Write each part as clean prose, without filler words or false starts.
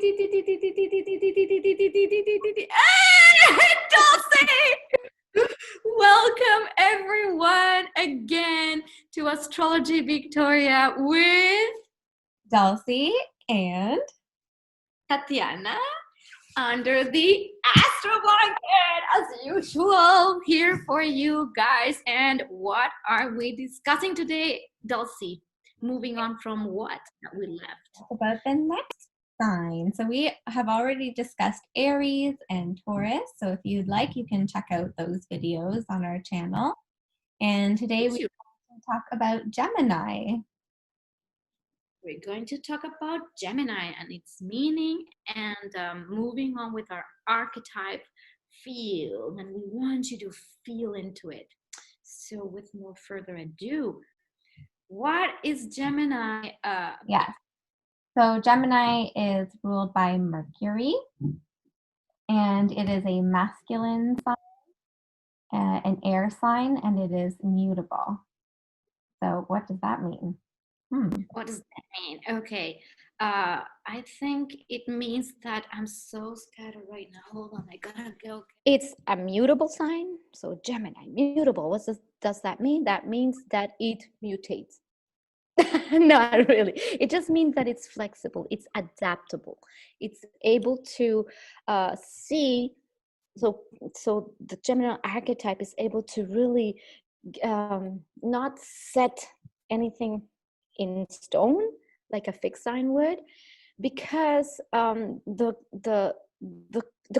Dulcie! Welcome everyone again to Astrology Victoria with Dulcie and Tatiana under the Astro Blanket as usual here for you guys. And what are we discussing today, Dulcie? Moving on from what that we left? about the next sign. So we have already discussed Aries and Taurus. So if you'd like, you can check out those videos on our channel. And today we're going to talk about Gemini. We're going to talk about Gemini and its meaning and moving on with our archetype feel. And we want you to feel into it. So with no further ado, what is Gemini? Yes. So Gemini is ruled by Mercury, and it is a masculine sign, an air sign, and it is mutable. So what does that mean? What does that mean? Okay. I think it means that I'm so scattered right now. Hold on, I gotta go. It's a mutable sign. So Gemini, mutable. What does that mean? That means that it mutates. Not really. It just means that it's flexible. It's adaptable. It's able to see. So the Gemini archetype is able to really not set anything in stone like a fixed sign would, because the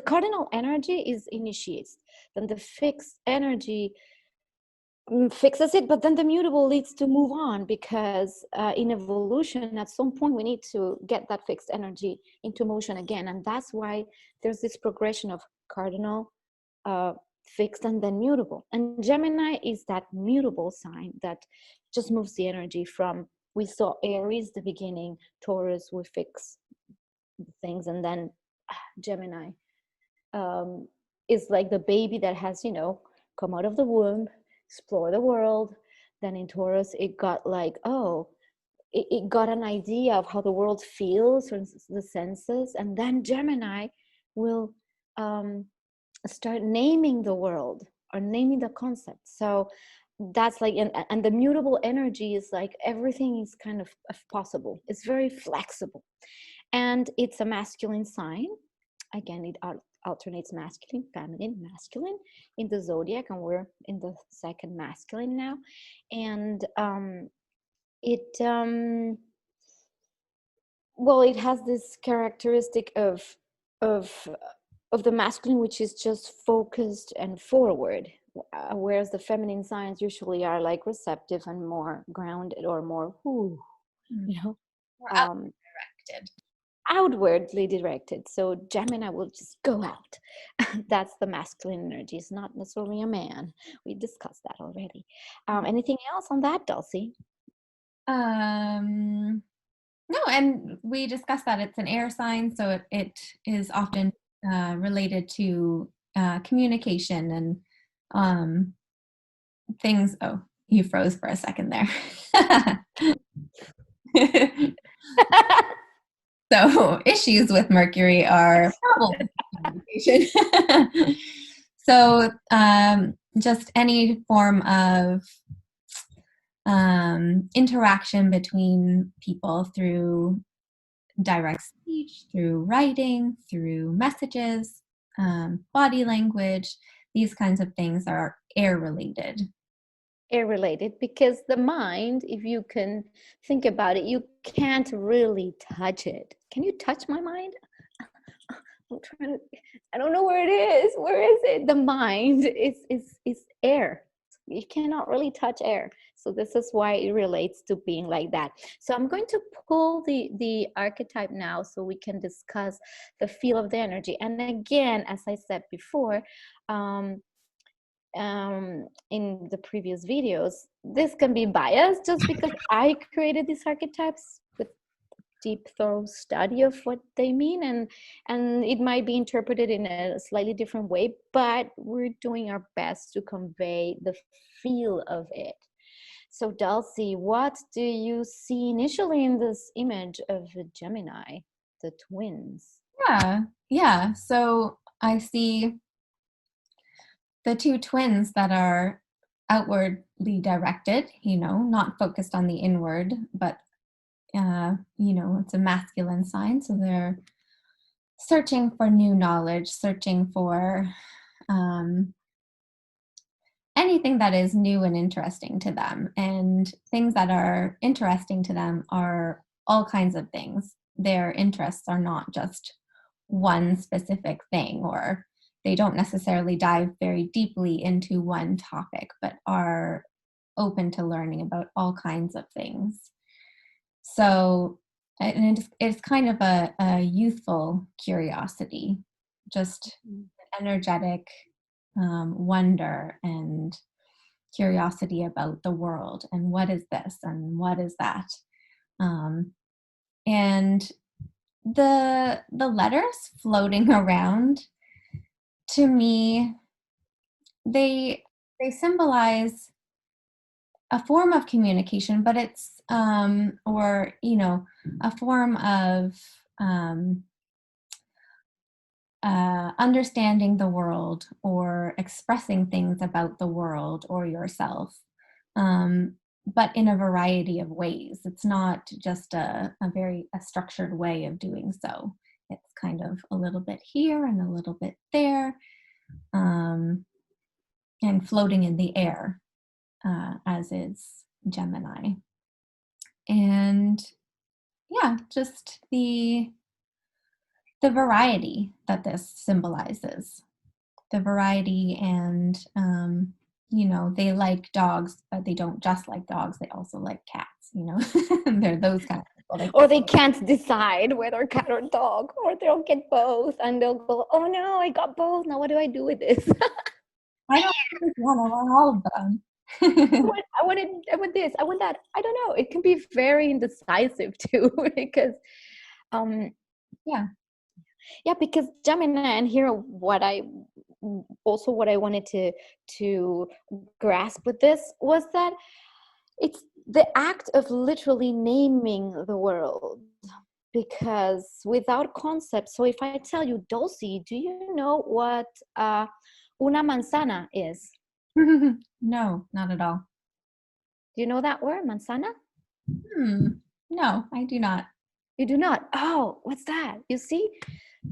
cardinal energy is initiates, then the fixed energy fixes it, but then the mutable leads to move on, because in evolution at some point we need to get that fixed energy into motion again, and that's why there's this progression of cardinal, fixed, and then mutable. And Gemini is that mutable sign that just moves the energy from, we saw Aries the beginning, Taurus we fix things, and then Gemini is like the baby that has, come out of the womb, explore the world. Then in Taurus it got like, it got an idea of how the world feels, for instance, the senses. And then Gemini will start naming the world or naming the concept. So that's like, and the mutable energy is like everything is kind of possible. It's very flexible, and it's a masculine sign. Again, it alternates masculine, feminine, masculine in the zodiac, and we're in the second masculine now. And it has this characteristic of the masculine, which is just focused and forward, whereas the feminine signs usually are like receptive and more grounded, or more more directed. Outwardly directed. So Gemini will just go out. That's the masculine energy. It's not necessarily a man. We discussed that already. Anything else on that, Dulcie? No, and we discussed that it's an air sign, so it is often related to communication and things. Oh, you froze for a second there. So issues with Mercury are problems with communication. So just any form of interaction between people through direct speech, through writing, through messages, body language, these kinds of things are air related. Air related, because the mind, if you can think about it, you can't really touch it. Can you touch my mind? I don't know where it is. Where is it? The mind is air. You cannot really touch air. So this is why it relates to being like that. So I'm going to pull the archetype now so we can discuss the feel of the energy. And again, as I said before, in the previous videos, this can be biased just because I created these archetypes with deep, thorough study of what they mean, and it might be interpreted in a slightly different way, but we're doing our best to convey the feel of it. So Dulcie, what do you see initially in this image of Gemini? the twins. Yeah. So I see the two twins that are outwardly directed, not focused on the inward, but, it's a masculine sign. So they're searching for new knowledge, searching for anything that is new and interesting to them. And things that are interesting to them are all kinds of things. Their interests are not just one specific thing, or they don't necessarily dive very deeply into one topic, but are open to learning about all kinds of things. So, and it's kind of a youthful curiosity, just energetic wonder and curiosity about the world and what is this and what is that. And the letters floating around, to me, they symbolize a form of communication, but it's or a form of understanding the world or expressing things about the world or yourself, but in a variety of ways. It's not just a structured way of doing so. It's kind of a little bit here and a little bit there, and floating in the air, as is Gemini. And yeah, just the variety that this symbolizes. The variety, and they like dogs, but they don't just like dogs, they also like cats. They're those kind of people. Or they can't decide whether cat or dog, or they'll get both and they'll go, oh no, I got both, now what do I do with this? I don't want to want all of them. I want this, I want that. I don't know, it can be very indecisive too, because because Gemini, and here what I wanted to grasp with this was that it's the act of literally naming the world, because without concept. So if I tell you, Dulcie, do you know what una manzana is? No, not at all. Do you know that word, manzana? No, I do not. You do not? Oh, what's that? You see,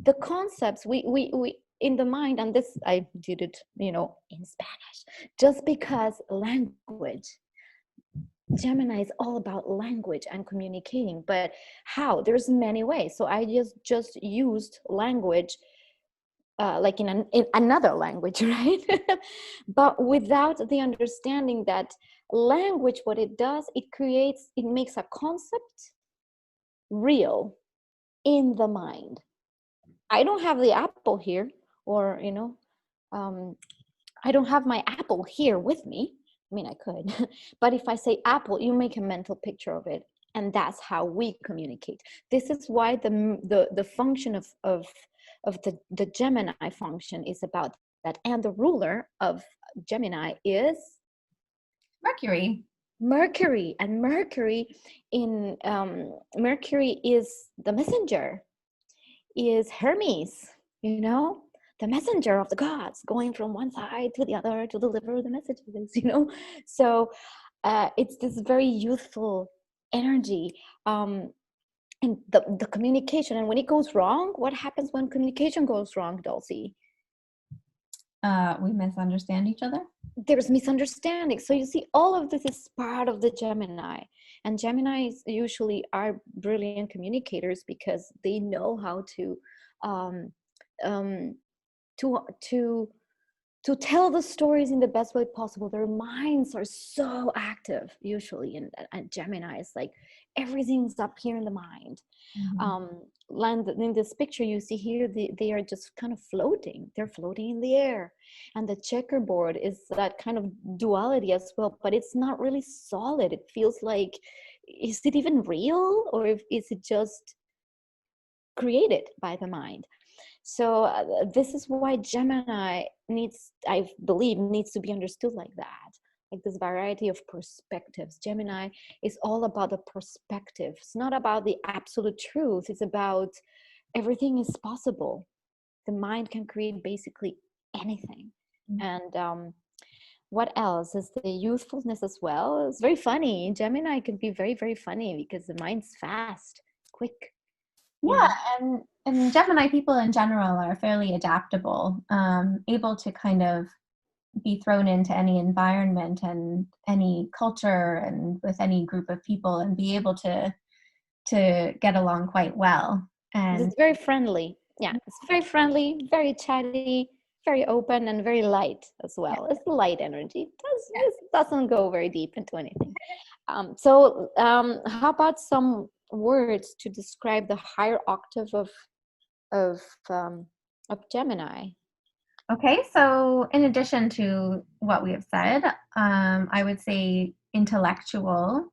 the concepts we in the mind, and this I did it, in Spanish, just because language. Gemini is all about language and communicating, but how? There's many ways. So I just used language, like in another language, right? But without the understanding that language, what it does, it makes a concept real in the mind. I don't have the apple here, or I don't have my apple here with me. I mean, I could, but if I say apple, you make a mental picture of it, and that's how we communicate. This is why the function of the Gemini function is about that, and the ruler of Gemini is Mercury. And Mercury Mercury is the messenger, is Hermes, the messenger of the gods, going from one side to the other to deliver the messages, So it's this very youthful energy, and the communication. And when it goes wrong, what happens when communication goes wrong, Dulcie? We misunderstand each other. There's misunderstanding. So you see, all of this is part of the Gemini, and Geminis usually are brilliant communicators because they know how to tell the stories in the best way possible. Their minds are so active usually, and Gemini is like everything's up here in the mind. In this picture you see here, they are just kind of floating. They're floating in the air, and the checkerboard is that kind of duality as well, but it's not really solid. It feels like, is it even real, or is it just created by the mind? So this is why Gemini I believe needs to be understood like that. like this variety of perspectives. Gemini is all about the perspective. It's not about the absolute truth. It's about everything is possible. The mind can create basically anything. And what else is the youthfulness as well? It's very funny. Gemini can be very, very funny because the mind's fast, quick. Yeah, and Gemini people in general are fairly adaptable, able to kind of be thrown into any environment and any culture and with any group of people and be able to get along quite well. And it's very friendly. Yeah, it's very friendly, very chatty, very open, and very light as well. It's light energy. It doesn't go very deep into anything. So how about some words to describe the higher octave of Gemini? okay, so in addition to what we have said, I would say intellectual,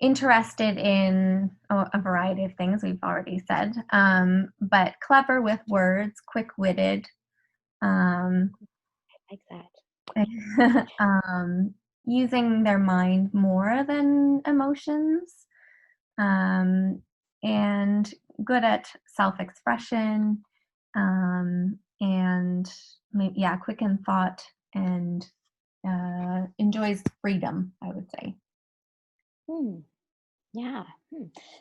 interested in a variety of things we've already said, but clever with words, quick-witted, I like that. Using their mind more than emotions, and good at self-expression, and maybe, quick in thought, and enjoys freedom, I would say. Yeah.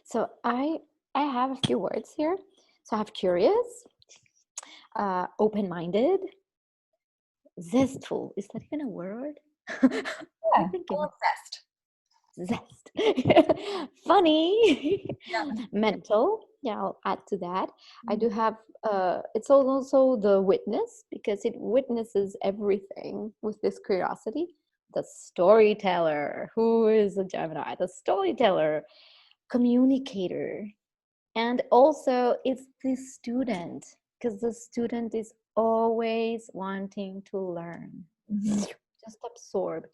So I have a few words here. So I have curious, open-minded, zestful. Is that even a word? Yeah, obsessed. Zest. Funny. Mental. Yeah, I'll add to that. I do have it's also the witness, because it witnesses everything with this curiosity. The storyteller. Who is a Gemini? The storyteller, communicator. And also it's the student, because the student is always wanting to learn. Just absorb.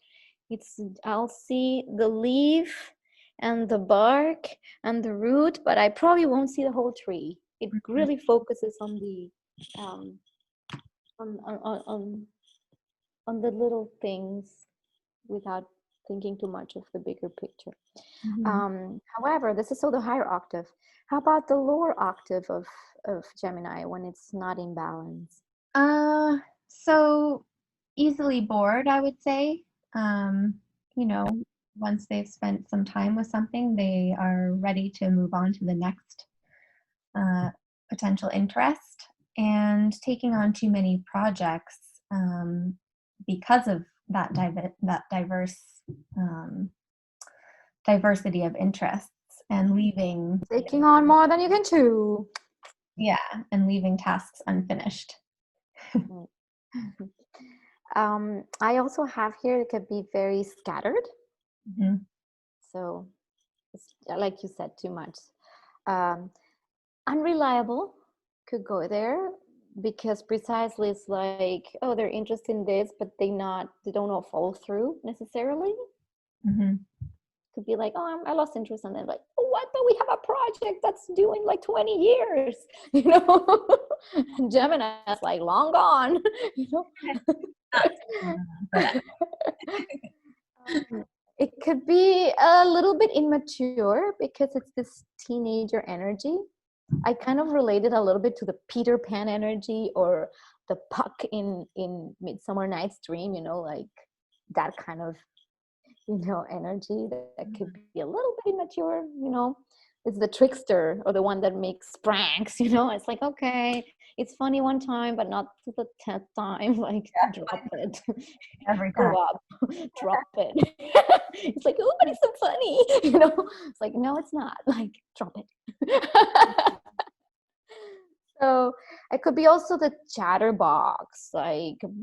I'll see the leaf and the bark and the root, but I probably won't see the whole tree. It really focuses on the on the little things without thinking too much of the bigger picture. However, this is so the higher octave. How about the lower octave of Gemini when it's not in balance? So easily bored, I would say. Once they've spent some time with something, they are ready to move on to the next potential interest, and taking on too many projects because of that diversity of interests, and taking on more than you can chew. Yeah, and leaving tasks unfinished. I also have here, it could be very scattered. So it's, like you said, too much. Unreliable could go there, because precisely it's like, oh, they're interested in this, but they don't know follow through necessarily. Could be like, oh, I lost interest, and then like, oh, what? But we have a project that's due in like 20 years, And Gemini is like, long gone, It could be a little bit immature, because it's this teenager energy. I kind of related a little bit to the Peter Pan energy, or the Puck in Midsummer Night's Dream, like that kind of, energy that could be a little bit immature, It's the trickster, or the one that makes pranks, It's like, okay, it's funny one time, but not to the 10th time. Like, drop it. Every time. Grow up. Drop it. It's like, oh, but it's so funny. It's like, no, it's not. Like, drop it. So it could be also the chatterbox, like, and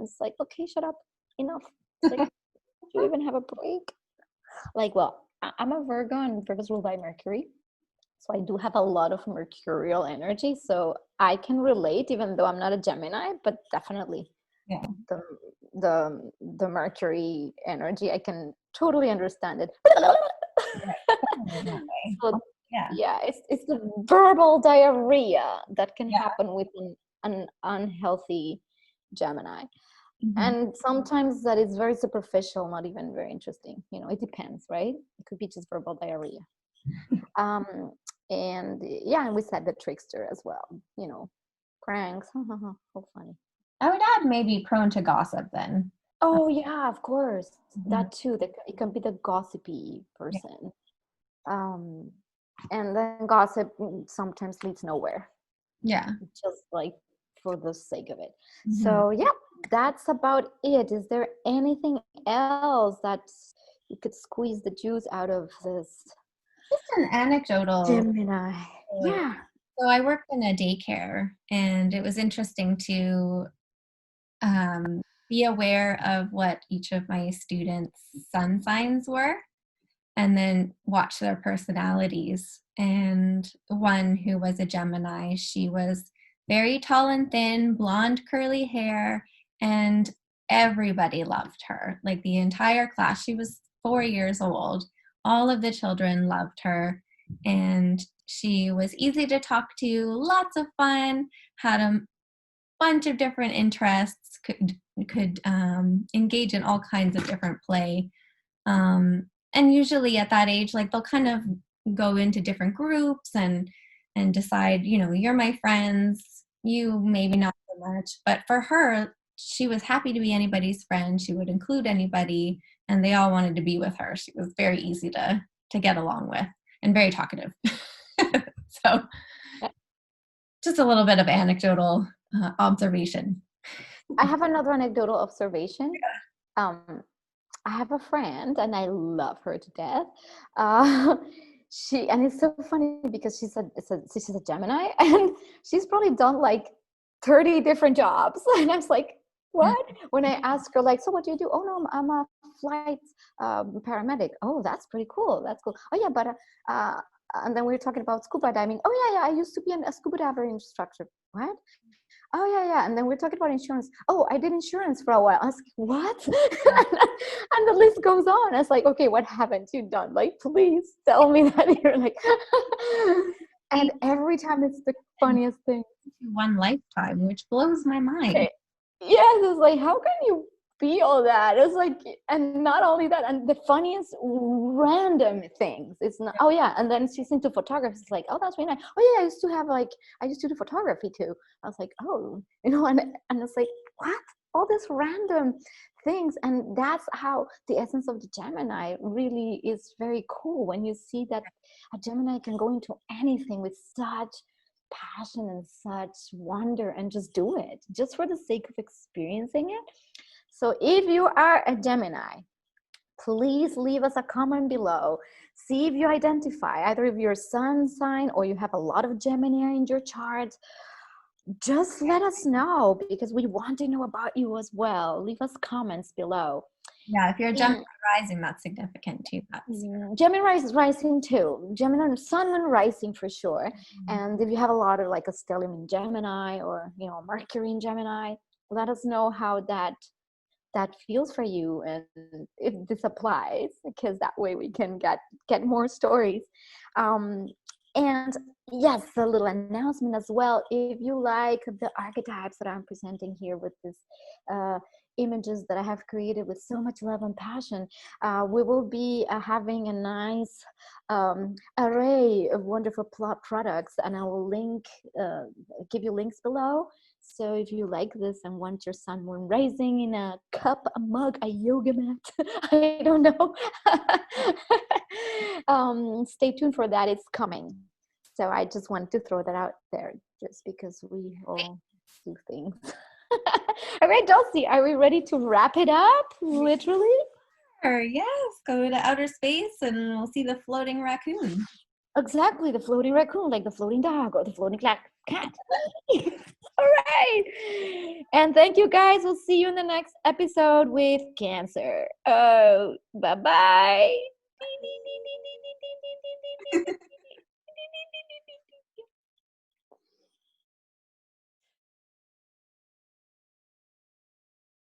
it's like, okay, shut up, enough. It's like, do you even have a break? Like, well, I'm a Virgo, and Virgo's ruled by Mercury, so I do have a lot of mercurial energy, so I can relate, even though I'm not a Gemini, but definitely the Mercury energy, I can totally understand it. So, it's the verbal diarrhea that can happen with an unhealthy Gemini. Mhm. And sometimes that is very superficial, not even very interesting. It depends, right? It could be just verbal diarrhea. And yeah, and we said the trickster as well, pranks. How funny. I would add maybe prone to gossip then. Oh yeah, of course. Mhm. That too. It can be the gossipy person. And then gossip sometimes leads nowhere, Yeah. just like for the sake of it. Mhm. So yeah, that's about it. Is there anything else that you could squeeze the juice out of this Just an anecdotal. Gemini? Yeah. So I worked in a daycare, and it was interesting to be aware of what each of my students' sun signs were, and then watch their personalities. And one who was a Gemini, she was very tall and thin, blonde, curly hair, and everybody loved her. Like the entire class. She was 4 years old. All of the children loved her, and she was easy to talk to, lots of fun, had a bunch of different interests, could engage in all kinds of different play. And usually at that age, like they'll kind of go into different groups and decide, you're my friends, you maybe not so much. But for her, she was happy to be anybody's friend. She would include anybody, and they all wanted to be with her. She was very easy to get along with and very talkative. So just a little bit of anecdotal observation. I have another anecdotal observation. I have a friend and I love her to death. And it's so funny because she's a Gemini and she's probably done like 30 different jobs. And I was like, what? When I asked her, like, so what do you do? Oh no, I'm a flight paramedic. Oh, that's pretty cool. That's cool. Oh yeah, but and then we were talking about scuba diving. Oh yeah, I used to be a scuba diver instructor. What? Oh yeah. And then we're talking about insurance. Oh, I did insurance for a while. I was like, what? And the list goes on. I was like, okay, what haven't you done? Like, please tell me that you're like, and every time it's the funniest thing. One lifetime, which blows my mind. Yes, it's like, how can you be all that? It's like, and not only that, and the funniest random things. It's not, oh yeah, and then she's into photography. It's like, oh, that's really nice. Oh yeah, I used to do photography too. I was like, oh, and it's like, what? All these random things. And that's how the essence of the Gemini really is very cool, when you see that a Gemini can go into anything with such passion and such wonder and just do it just for the sake of experiencing it. So if you are a Gemini, please leave us a comment below. See if you identify either of your sun sign or you have a lot of Gemini in your chart. Just let us know, because we want to know about you as well. Leave us comments below. Yeah, if you're a Gemini rising, that's significant too. Gemini is rising too. Gemini sun and rising for sure. And if you have a lot of like a stellium in Gemini or Mercury in Gemini, let us know how that feels for you and if this applies, because that way we can get more stories. And yes, a little announcement as well. If you like the archetypes that I'm presenting here with this images that I have created with so much love and passion, we will be having a nice array of wonderful products, and I will give you links below. So if you like this and want your sun moon rising in a cup, a mug, a yoga mat, I don't know, stay tuned for that. It's coming. So I just want to throw that out there, just because we all do things. All right, Dulcie, are we ready to wrap it up? Literally? Sure, yes. Go to outer space and we'll see the floating raccoon. Exactly, the floating raccoon, like the floating dog or the floating cat. All right. And thank you guys. We'll see you in the next episode with Cancer. Oh, bye-bye.